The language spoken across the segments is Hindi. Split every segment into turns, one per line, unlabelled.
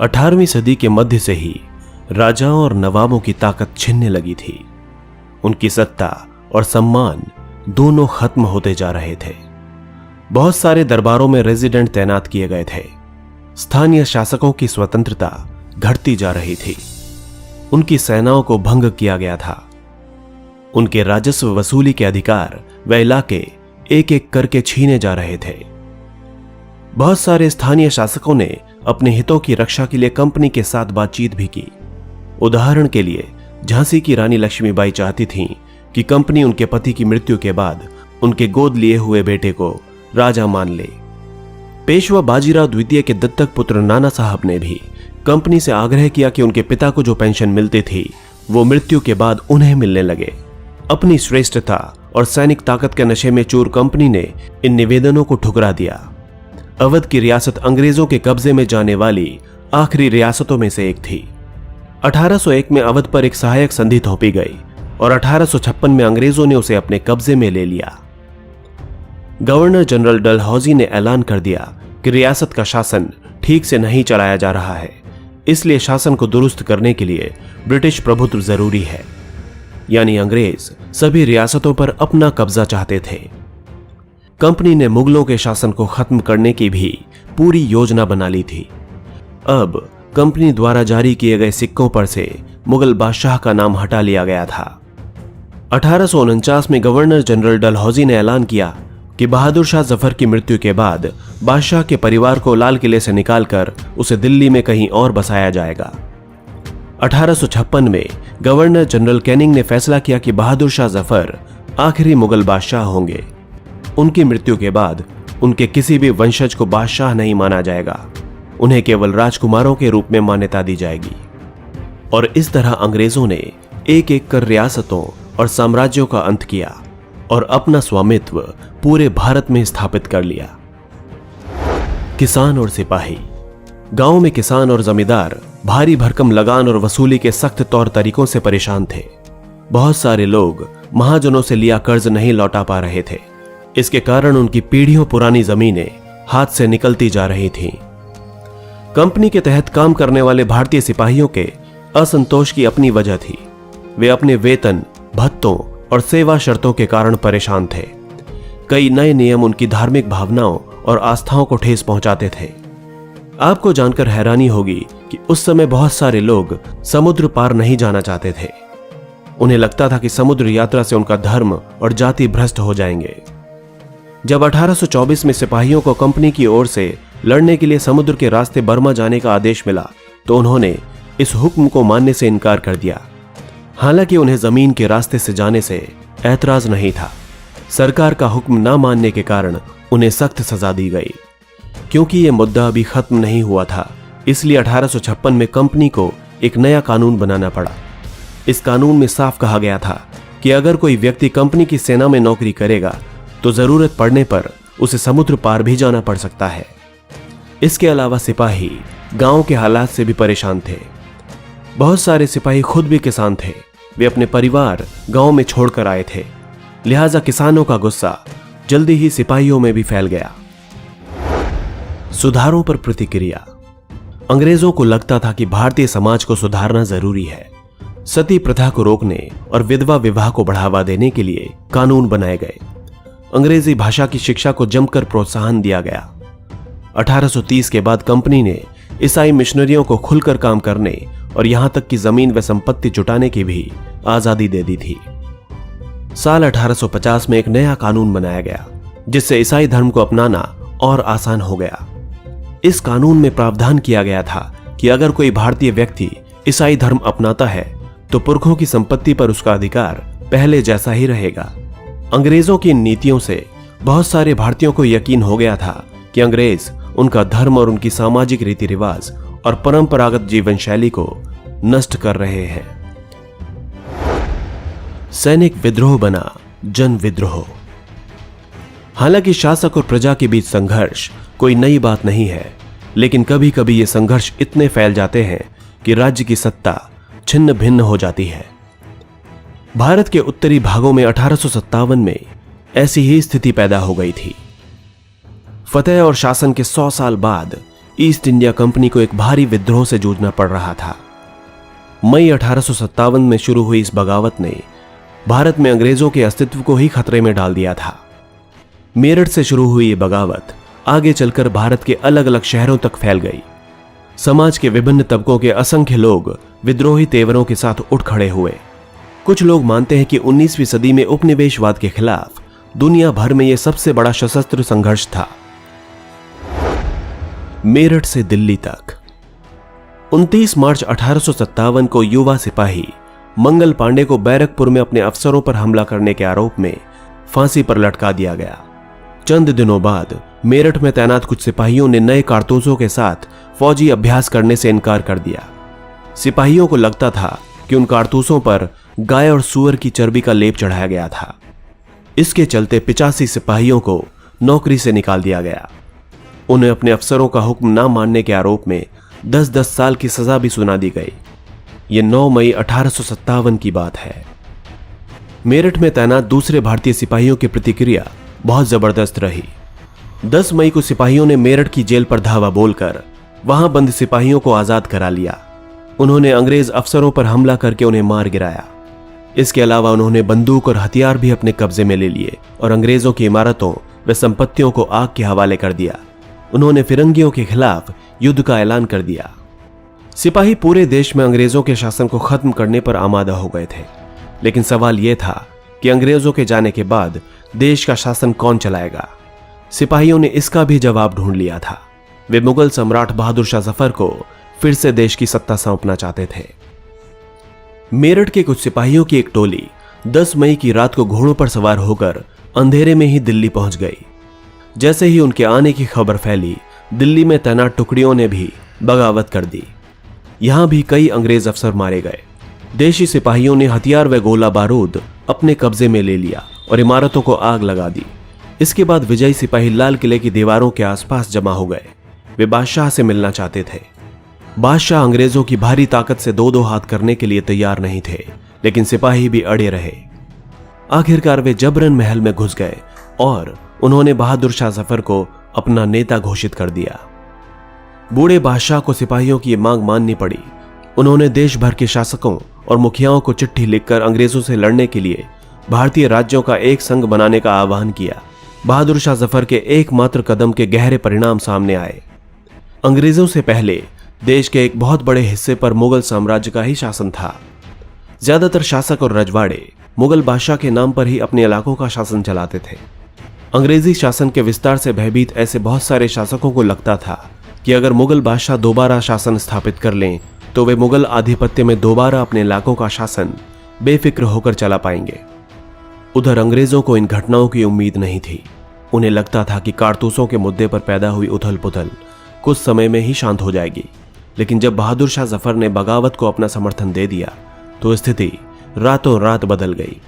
18वीं सदी के मध्य से ही राजाओं और नवाबों की ताकत छिनने लगी थी। उनकी सत्ता और सम्मान दोनों खत्म होते जा रहे थे। बहुत सारे दरबारों में रेजिडेंट तैनात किए गए थे। स्थानीय शासकों की स्वतंत्रता घटती जा रही थी। उनकी सेनाओं को भंग किया गया था। उनके राजस्व वसूली के अधिकार व इलाके एक एक करके छीने जा रहे थे। बहुत सारे स्थानीय शासकों ने अपने हितों की रक्षा के लिए कंपनी के साथ बातचीत भी की। उदाहरण के लिए झांसी की रानी लक्ष्मीबाई चाहती थीं कि कंपनी उनके पति की मृत्यु के बाद उनके गोद लिए हुए बेटे को राजा मान ले। पेशवा बाजीराव द्वितीय के दत्तक पुत्र नाना साहब ने भी कंपनी से आग्रह किया कि उनके पिता को जो पेंशन मिलती थी वो मृत्यु के बाद उन्हें मिलने लगे। अपनी श्रेष्ठता और सैनिक ताकत के नशे में चूर कंपनी ने इन निवेदनों को ठुकरा दिया। अवध की रियासत अंग्रेजों के कब्जे में जाने वाली आखिरी रियासतों में से एक थी। 1801 में अवध पर एक सहायक संधि थोपी गई और 1856 में अंग्रेजों ने उसे अपने कब्जे में ले लिया। गवर्नर जनरल डलहौजी ने ऐलान कर दिया कि रियासत का शासन ठीक से नहीं चलाया जा रहा है, इसलिए शासन को दुरुस्त करने के लिए ब्रिटिश प्रभुत्व जरूरी है। यानी अंग्रेज सभी रियासतों पर अपना कब्जा चाहते थे। कंपनी ने मुगलों के शासन को खत्म करने की भी पूरी योजना बना ली थी। अब कंपनी द्वारा जारी किए गए सिक्कों पर से मुगल बादशाह का नाम हटा लिया गया था। 1849 में गवर्नर जनरल डलहौजी ने ऐलान किया कि बहादुर शाह जफर की मृत्यु के बाद बादशाह के परिवार को लाल किले से निकालकर उसे दिल्ली में कहीं और बसाया जाएगा। 1856 में गवर्नर जनरल कैनिंग ने फैसला किया कि बहादुर शाह जफर आखिरी मुगल बादशाह होंगे। उनकी मृत्यु के बाद उनके किसी भी वंशज को बादशाह नहीं माना जाएगा, उन्हें केवल राजकुमारों के रूप में मान्यता दी जाएगी। और इस तरह अंग्रेजों ने एक एक कर रियासतों और साम्राज्यों का अंत किया और अपना स्वामित्व पूरे भारत में स्थापित कर लिया। किसान और सिपाही। गांव में किसान और जमींदार भारी भरकम लगान और वसूली के सख्त तौर तरीकों से परेशान थे। बहुत सारे लोग महाजनों से लिया कर्ज नहीं लौटा पा रहे थे। इसके कारण उनकी पीढ़ियों पुरानी जमीनें हाथ से निकलती जा रही थीं। कंपनी के तहत काम करने वाले भारतीय सिपाहियों के असंतोष की अपनी वजह थी। वे अपने वेतन, भत्तों और सेवा शर्तों के कारण परेशान थे। कई नए नियम उनकी धार्मिक भावनाओं और आस्थाओं को ठेस पहुंचाते थे। आपको जानकर हैरानी होगी कि उस समय बहुत सारे लोग समुद्र पार नहीं जाना चाहते थे। उन्हें लगता था कि समुद्र यात्रा से उनका धर्म और जाति भ्रष्ट हो जाएंगे। जब 1824 में सिपाहियों को कंपनी की ओर से लड़ने के लिए समुद्र के रास्ते बर्मा जाने का आदेश मिला तो उन्होंने इस हुक्म को मानने से इनकार कर दिया। हालांकि उन्हें जमीन के रास्ते से जाने से ऐतराज नहीं था। सरकार का हुक्म न मानने के कारण उन्हें सख्त सजा दी गई। क्योंकि यह मुद्दा अभी खत्म नहीं हुआ था, इसलिए 1856 में कंपनी को एक नया कानून बनाना पड़ा। इस कानून में साफ कहा गया था कि अगर कोई व्यक्ति कंपनी की सेना में नौकरी करेगा तो जरूरत पड़ने पर उसे समुद्र पार भी जाना पड़ सकता है। इसके अलावा सिपाही गांव के हालात से भी परेशान थे। बहुत सारे सिपाही खुद भी किसान थे। वे अपने परिवार गांव में छोड़कर आए थे, लिहाजा किसानों का गुस्सा जल्दी ही सिपाहियों में भी फैल गया। सुधारों पर प्रतिक्रिया। अंग्रेजों को लगता था कि भारतीय समाज को सुधारना जरूरी है। सती प्रथा को रोकने और विधवा विवाह को बढ़ावा देने के लिए कानून बनाए गए। अंग्रेजी भाषा की शिक्षा को जमकर प्रोत्साहन दिया गया। 1830 के बाद कंपनी ने ईसाई मिशनरियों को खुलकर काम करने और यहां तक कि जमीन व संपत्ति जुटाने की भी आजादी दे दी थी। साल 1850 में एक नया कानून बनाया गया जिससे ईसाई धर्म को अपनाना और आसान हो गया। इस कानून में प्रावधान किया गया था कि अगर कोई भारतीय व्यक्ति ईसाई धर्म अपनाता है तो पुरखों की संपत्ति पर उसका अधिकार पहले जैसा ही रहेगा। अंग्रेजों की इन नीतियों से बहुत सारे भारतीयों को यकीन हो गया था कि अंग्रेज उनका धर्म और उनकी सामाजिक रीति रिवाज और परंपरागत जीवन शैली को नष्ट कर रहे हैं। सैनिक विद्रोह बना जन विद्रोह। हालांकि शासक और प्रजा के बीच संघर्ष कोई नई बात नहीं है, लेकिन कभी कभी ये संघर्ष इतने फैल जाते हैं कि राज्य की सत्ता छिन्न भिन्न हो जाती है। भारत के उत्तरी भागों में 1857 में ऐसी ही स्थिति पैदा हो गई थी। फतेह और शासन के 100 साल बाद ईस्ट इंडिया कंपनी को एक भारी विद्रोह से जूझना पड़ रहा था। मई 1857 में शुरू हुई इस बगावत ने भारत में अंग्रेजों के अस्तित्व को ही खतरे में डाल दिया था। मेरठ से शुरू हुई ये बगावत आगे चलकर भारत के अलग अलग शहरों तक फैल गई। समाज के विभिन्न तबकों के असंख्य लोग विद्रोही तेवरों के साथ उठ खड़े हुए। कुछ लोग मानते हैं कि 19वीं सदी में उपनिवेशवाद के खिलाफ दुनिया भर में यह सबसे बड़ा सशस्त्र संघर्ष था। मेरठ से दिल्ली तक 29 मार्च 1857 को युवा सिपाही मंगल पांडे को बैरकपुर में अपने अफसरों पर हमला करने के आरोप में फांसी पर लटका दिया गया। चंद दिनों बाद मेरठ में तैनात कुछ सिपाहियों ने नए कारतूसों के साथ फौजी अभ्यास करने से इनकार कर दिया। सिपाहियों को लगता था कि उन कारतूसों पर गाय और सूअर की चर्बी का लेप चढ़ाया गया था। इसके चलते 85 सिपाहियों को नौकरी से निकाल दिया गया। उन्हें अपने अफसरों का हुक्म न मानने के आरोप में 10-10 साल की सजा भी सुना दी गई। यह 9 मई 1857 की बात है। मेरठ में तैनात दूसरे भारतीय सिपाहियों की प्रतिक्रिया बहुत जबरदस्त रही। 10 मई को सिपाहियों ने मेरठ की जेल पर धावा बोलकर वहां बंद सिपाहियों को आजाद करा लिया। उन्होंने अंग्रेज अफसरों पर हमला करके उन्हें मार गिराया। इसके अलावा उन्होंने बंदूक और हथियार भी अपने कब्जे में ले लिए और अंग्रेजों की इमारतों व संपत्तियों को आग के हवाले कर दिया। उन्होंने फिरंगियों के खिलाफ युद्ध का ऐलान कर दिया। सिपाही पूरे देश में अंग्रेजों के शासन को खत्म करने पर आमादा हो गए थे, लेकिन सवाल यह था कि अंग्रेजों के जाने के बाद देश का शासन कौन चलाएगा। सिपाहियों ने इसका भी जवाब ढूंढ लिया था। वे मुगल सम्राट बहादुर शाह जफर को फिर से देश की सत्ता सौंपना चाहते थे। मेरठ के कुछ सिपाहियों की एक टोली 10 मई की रात को घोड़ों पर सवार होकर अंधेरे में ही दिल्ली पहुंच गई। जैसे ही उनके आने की खबर फैली, दिल्ली में तैनात टुकड़ियों ने भी बगावत कर दी। यहां भी कई अंग्रेज अफसर मारे गए। देशी सिपाहियों ने हथियार व गोला बारूद अपने कब्जे में ले लिया और इमारतों को आग लगा दी। इसके बाद विजयी सिपाही लाल किले की दीवारों के आसपास जमा हो गए। वे बादशाह से मिलना चाहते थे। बादशाह अंग्रेजों की भारी ताकत से दो हाथ करने के लिए तैयार नहीं थे, लेकिन सिपाही भी अड़े रहे। आखिरकार वे जबरन महल में घुस गए और उन्होंने बहादुर शाह जफर को अपना नेता घोषित कर दिया। बूढ़े बादशाह को सिपाहियों की मांग माननी पड़ी। उन्होंने देश भर के शासकों और मुखियाओं को चिट्ठी लिखकर अंग्रेजों से लड़ने के लिए भारतीय राज्यों का एक संघ बनाने का आह्वान किया। बहादुर शाह जफर के एकमात्र कदम के गहरे परिणाम सामने आए। अंग्रेजों से पहले देश के एक बहुत बड़े हिस्से पर मुगल साम्राज्य का ही शासन था। ज्यादातर शासक और रजवाड़े मुगल बादशाह के नाम पर ही अपने इलाकों का शासन चलाते थे। अंग्रेजी शासन के विस्तार से भयभीत ऐसे बहुत सारे शासकों को लगता था कि अगर मुगल बादशाह दोबारा शासन स्थापित कर लें तो वे मुगल आधिपत्य में दोबारा अपने इलाकों का शासन बेफिक्र होकर चला पाएंगे। उधर अंग्रेजों को इन घटनाओं की उम्मीद नहीं थी। उन्हें लगता था कि कारतूसों के मुद्दे पर पैदा हुई उथल पुथल कुछ समय में ही शांत हो जाएगी, लेकिन जब बहादुर शाह जफर ने बगावत को अपना समर्थन दे दिया तो स्थिति रातों रात बदल गई।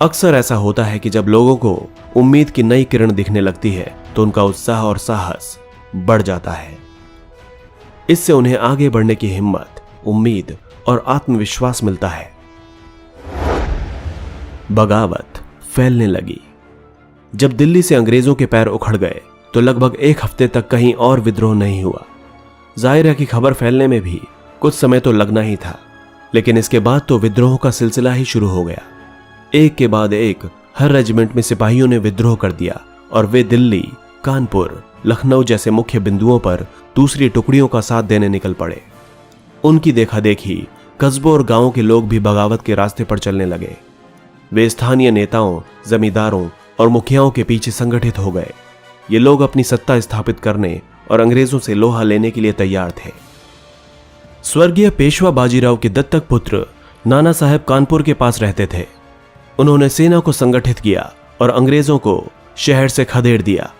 अक्सर ऐसा होता है कि जब लोगों को उम्मीद की नई किरण दिखने लगती है तो उनका उत्साह और साहस बढ़ जाता है। इससे उन्हें आगे बढ़ने की हिम्मत, उम्मीद और आत्मविश्वास मिलता है। बगावत फैलने लगी। जब दिल्ली से अंग्रेजों के पैर उखड़ गए तो लगभग एक हफ्ते तक कहीं और विद्रोह नहीं हुआ। जाहिर है कि खबर फैलने में भी कुछ समय तो लगना ही था, लेकिन इसके बाद तो विद्रोह का सिलसिला ही शुरू हो गया। एक के बाद एक हर रेजिमेंट में सिपाहियों ने विद्रोह कर दिया और वे दिल्ली, कानपुर, लखनऊ जैसे मुख्य बिंदुओं पर दूसरी टुकड़ियों का साथ देने निकल पड़े। उनकी देखा देखी कस्बों और गांवों के लोग भी बगावत के रास्ते पर चलने लगे। वे स्थानीय नेताओं, जमींदारों और मुखियाओं के पीछे संगठित हो गए। ये लोग अपनी सत्ता स्थापित करने और अंग्रेजों से लोहा लेने के लिए तैयार थे। स्वर्गीय पेशवा बाजीराव के दत्तक पुत्र नाना साहब कानपुर के पास रहते थे। उन्होंने सेना को संगठित किया और अंग्रेजों को शहर से खदेड़ दिया।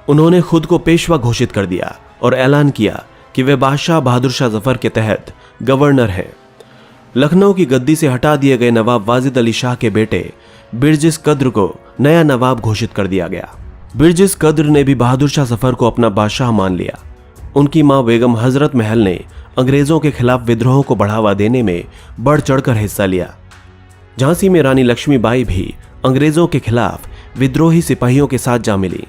उन्होंने खुद को पेशवा घोषित कर दिया और ऐलान किया कि वे बादशाह बहादुर शाह जफर के तहत गवर्नर हैं। लखनऊ की गद्दी से हटा दिए गए नवाब वाजिद अली शाह के बेटे बिरजिस कद्र को नया नवाब घोषित कर दिया गया। बिरजिस कद्र ने भी बहादुर शाह जफर को अपना बादशाह मान लिया। उनकी मां बेगम हजरत महल ने अंग्रेजों के खिलाफ विद्रोह को बढ़ावा देने में बढ़ चढ़कर हिस्सा लिया। झांसी में रानी लक्ष्मीबाई भी अंग्रेजों के खिलाफ विद्रोही सिपाहियों के साथ जा मिली।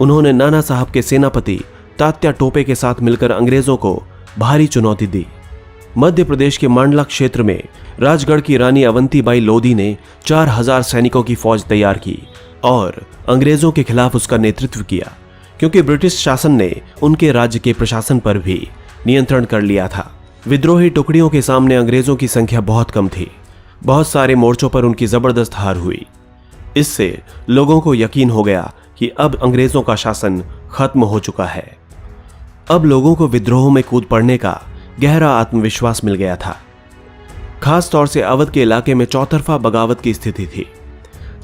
उन्होंने नाना साहब के सेनापति तात्या टोपे के साथ मिलकर अंग्रेजों को भारी चुनौती दी। मध्य प्रदेश के मांडला क्षेत्र में राजगढ़ की रानी अवंतीबाई लोधी ने 4000 सैनिकों की फौज तैयार की और अंग्रेजों के खिलाफ उसका नेतृत्व किया, क्योंकि ब्रिटिश शासन ने उनके राज्य के प्रशासन पर भी नियंत्रण कर लिया था। विद्रोही टुकड़ियों के सामने अंग्रेजों की संख्या बहुत कम थी। बहुत सारे मोर्चों पर उनकी जबरदस्त हार हुई। इससे लोगों को यकीन हो गया कि अब अंग्रेजों का शासन खत्म हो चुका है। अब लोगों को विद्रोह में कूद पड़ने का गहरा आत्मविश्वास मिल गया था। खास तौर से अवध के इलाके में चौतरफा बगावत की स्थिति थी।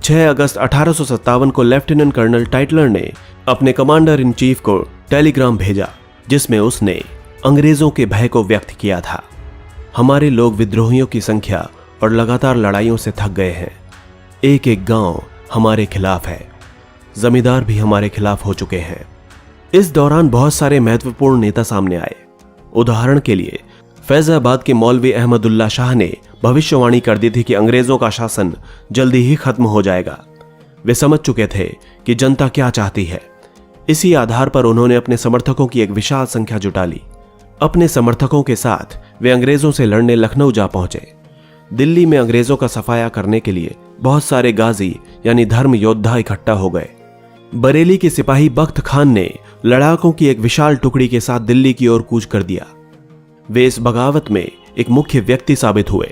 6 अगस्त 1857 को लेफ्टिनेंट कर्नल टाइटलर ने अपने कमांडर इन चीफ को टेलीग्राम भेजा, जिसमें उसने अंग्रेजों के भय को व्यक्त किया था। हमारे लोग विद्रोहियों की संख्या और लगातार लड़ाइयों से थक गए हैं। एक एक गांव हमारे खिलाफ है। जमींदार भी हमारे खिलाफ हो चुके हैं। इस दौरान बहुत सारे महत्वपूर्ण नेता सामने आए। उदाहरण के लिए फैजाबाद के मौलवी अहमदुल्ला शाह ने भविष्यवाणी कर दी थी कि अंग्रेजों का शासन जल्दी ही खत्म हो जाएगा। वे समझ चुके थे कि जनता क्या चाहती है। इसी आधार पर उन्होंने अपने समर्थकों की एक विशाल संख्या जुटा ली। अपने समर्थकों के साथ वे अंग्रेजों से लड़ने लखनऊ जा पहुंचे। दिल्ली में अंग्रेजों का सफाया करने के लिए बहुत सारे गाजी यानी धर्म योद्धा इकट्ठा हो गए। बरेली के सिपाही बख्त खान ने लड़ाकों की एक विशाल टुकड़ी के साथ दिल्ली की ओर कूच कर दिया। वे इस बगावत में एक मुख्य व्यक्ति साबित हुए।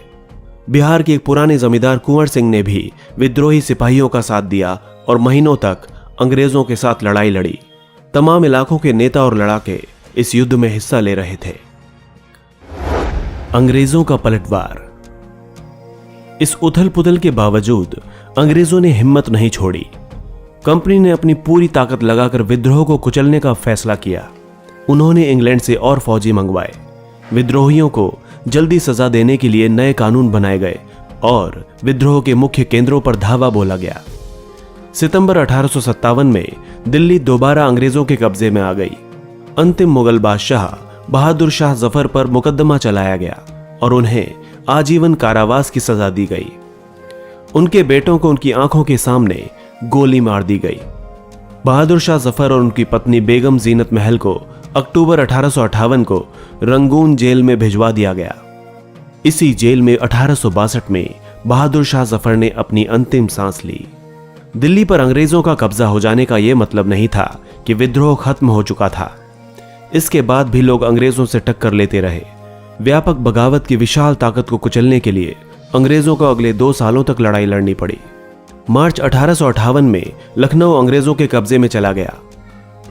बिहार के एक पुराने जमींदार कुंवर सिंह ने भी विद्रोही सिपाहियों का साथ दिया और महीनों तक अंग्रेजों के साथ लड़ाई लड़ी। तमाम इलाकों के नेता और लड़ाके इस युद्ध में हिस्सा ले रहे थे। अंग्रेजों का पलटवार। इस उथल पुथल के बावजूद अंग्रेजों ने हिम्मत नहीं छोड़ी। कंपनी ने अपनी पूरी ताकत लगाकर विद्रोह को कुचलने का फैसला किया। उन्होंने इंग्लैंड से और फौजी मंगवाए। विद्रोहियों को जल्दी सजा देने के लिए नए कानून बनाए गए और विद्रोह के मुख्य केंद्रों पर धावा बोला गया। सितंबर 1857 में दिल्ली दोबारा अंग्रेजों के कब्जे में आ गई। अंतिम मुगल बादशाह बहादुर शाह जफर पर मुकदमा चलाया गया और उन्हें आजीवन कारावास की सजा दी गई। उनके बेटों को उनकी आंखों के सामने गोली मार दी गई। बहादुर शाह जफर और उनकी पत्नी बेगम जीनत महल को अक्टूबर 1858 को रंगून जेल में भिजवा दिया गया। इसी जेल में 1862 में बहादुर शाह जफर ने अपनी अंतिम सांस ली। दिल्ली पर अंग्रेजों का कब्जा हो जाने का यह मतलब नहीं था कि विद्रोह खत्म हो चुका था। इसके बाद भी लोग अंग्रेजों से टक्कर लेते रहे। व्यापक बगावत की विशाल ताकत को कुचलने के लिए अंग्रेजों को अगले 2 सालों तक लड़ाई लड़नी पड़ी। मार्च 1858 में लखनऊ अंग्रेजों के कब्जे में चला गया।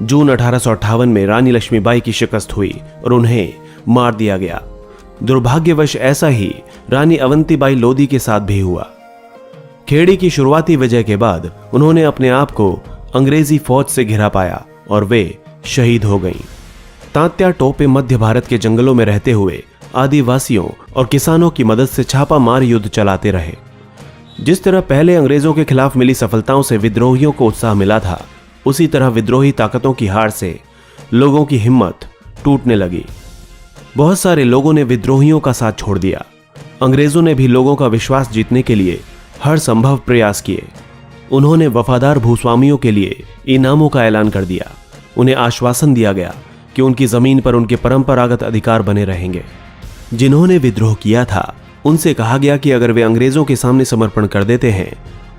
जून 1858 में रानी लक्ष्मीबाई की शिकस्त हुई और उन्हें मार दिया गया। दुर्भाग्यवश ऐसा ही रानी अवंतीबाई लोधी के साथ भी हुआ। खेड़ी की शुरुआती विजय के बाद उन्होंने अपने आप को अंग्रेजी फौज से घिरा पाया और वे शहीद हो गईं। तात्या टोपे मध्य भारत के जंगलों में रहते हुए आदिवासियों और किसानों की मदद से छापा मार युद्ध चलाते रहे। जिस तरह पहले अंग्रेजों के खिलाफ मिली सफलताओं से विद्रोहियों को उत्साह मिला था, उसी तरह विद्रोही ताकतों की हार से लोगों की हिम्मत टूटने लगी। बहुत सारे लोगों ने विद्रोहियों का साथ छोड़ दिया। अंग्रेजों ने भी लोगों का विश्वास जीतने के लिए हर संभव प्रयास किए। उन्होंने वफादार भूस्वामियों के लिए इनामों का ऐलान कर दिया। उन्हें आश्वासन दिया गया कि उनकी जमीन पर उनके परंपरागत अधिकार बने रहेंगे। जिन्होंने विद्रोह किया था उनसे कहा गया कि अगर वे अंग्रेजों के सामने समर्पण कर देते हैं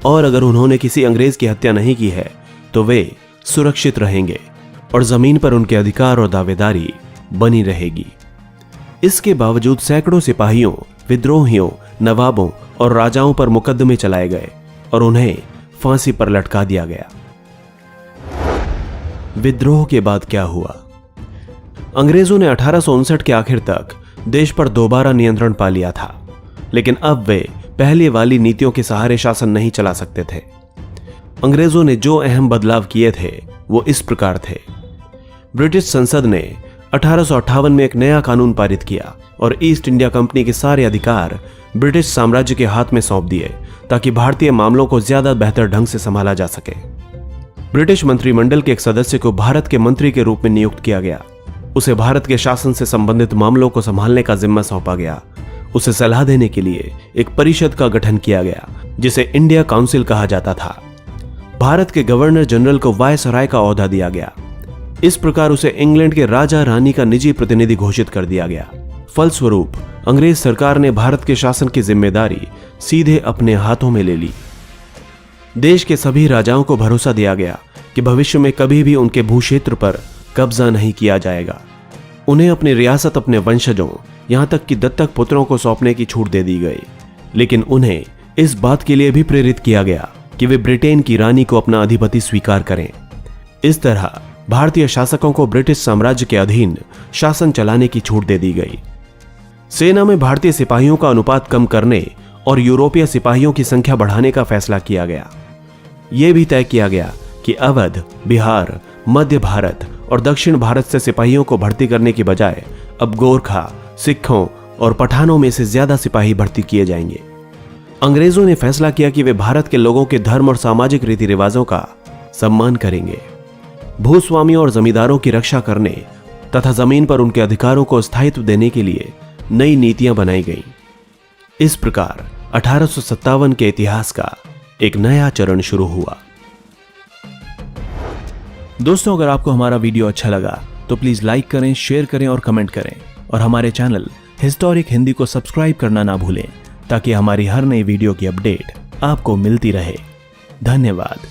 और अगर उन्होंने किसी अंग्रेज की हत्या नहीं की है तो वे सुरक्षित रहेंगे और जमीन पर उनके अधिकार और दावेदारी बनी रहेगी। इसके बावजूद सैकड़ों सिपाहियों, विद्रोहियों, नवाबों और राजाओं पर मुकदमे चलाए गए और उन्हें फांसी पर लटका दिया गया। विद्रोह के बाद क्या हुआ? अंग्रेजों ने 1859 के आखिर तक देश पर दोबारा नियंत्रण पा लिया था, लेकिन अब वे पहले वाली नीतियों के सहारे शासन नहीं चला सकते थे। अंग्रेजों ने जो अहम बदलाव किए थे वो इस प्रकार थे। ब्रिटिश संसद ने 1858 में एक नया कानून पारित किया और ईस्ट इंडिया कंपनी के सारे अधिकार ब्रिटिश साम्राज्य के हाथ में सौंप दिए ताकि भारतीय मामलों को ज्यादा बेहतर ढंग से संभाला जा सके। ब्रिटिश मंत्रिमंडल के एक सदस्य को भारत के मंत्री के रूप में नियुक्त किया गया। उसे भारत के शासन से संबंधित मामलों को संभालने का जिम्मा सौंपा गया। उसे सलाह देने के लिए एक परिषद का गठन किया गया जिसे इंडिया काउंसिल कहा जाता था। भारत के गवर्नर जनरल को वायसराय का ओहदा दिया गया। इस प्रकार उसे इंग्लैंड के राजा रानी का निजी प्रतिनिधि घोषित कर दिया गया। फलस्वरूप अंग्रेज सरकार ने भारत के शासन की जिम्मेदारी सीधे अपने हाथों में ले ली। देश के सभी राजाओं को भरोसा दिया गया कि भविष्य में कभी भी उनके भूक्षेत्र पर कब्जा नहीं किया जाएगा। उन्हें अपनी रियासत अपने वंशजों, यहां तक कि दत्तक पुत्रों को सौंपने की छूट दे दी गई, लेकिन उन्हें इस बात के लिए भी प्रेरित किया गया कि वे ब्रिटेन की रानी को अपना अधिपति स्वीकार करें। इस तरह भारतीय शासकों को ब्रिटिश साम्राज्य के अधीन शासन चलाने की छूट दे दी गई। सेना में भारतीय सिपाहियों का अनुपात कम करने और यूरोपीय सिपाहियों की संख्या बढ़ाने का फैसला किया गया। यह भी तय किया गया कि अवध, बिहार, मध्य भारत और दक्षिण भारत से सिपाहियों को भर्ती करने की बजाय अब गोरखा, सिखों और पठानों में से ज्यादा सिपाही भर्ती किए जाएंगे। अंग्रेजों ने फैसला किया कि वे भारत के लोगों के धर्म और सामाजिक रीति रिवाजों का सम्मान करेंगे। भूस्वामियों और जमींदारों की रक्षा करने तथा जमीन पर उनके अधिकारों को स्थायित्व देने के लिए नई नीतियां बनाई गईं। इस प्रकार 1857 के इतिहास का एक नया चरण शुरू हुआ।
दोस्तों, अगर आपको हमारा वीडियो अच्छा लगा तो प्लीज लाइक करें, शेयर करें और कमेंट करें, और हमारे चैनल हिस्टोरिक हिंदी को सब्सक्राइब करना ना भूलें ताकि हमारी हर नई वीडियो की अपडेट आपको मिलती रहे। धन्यवाद।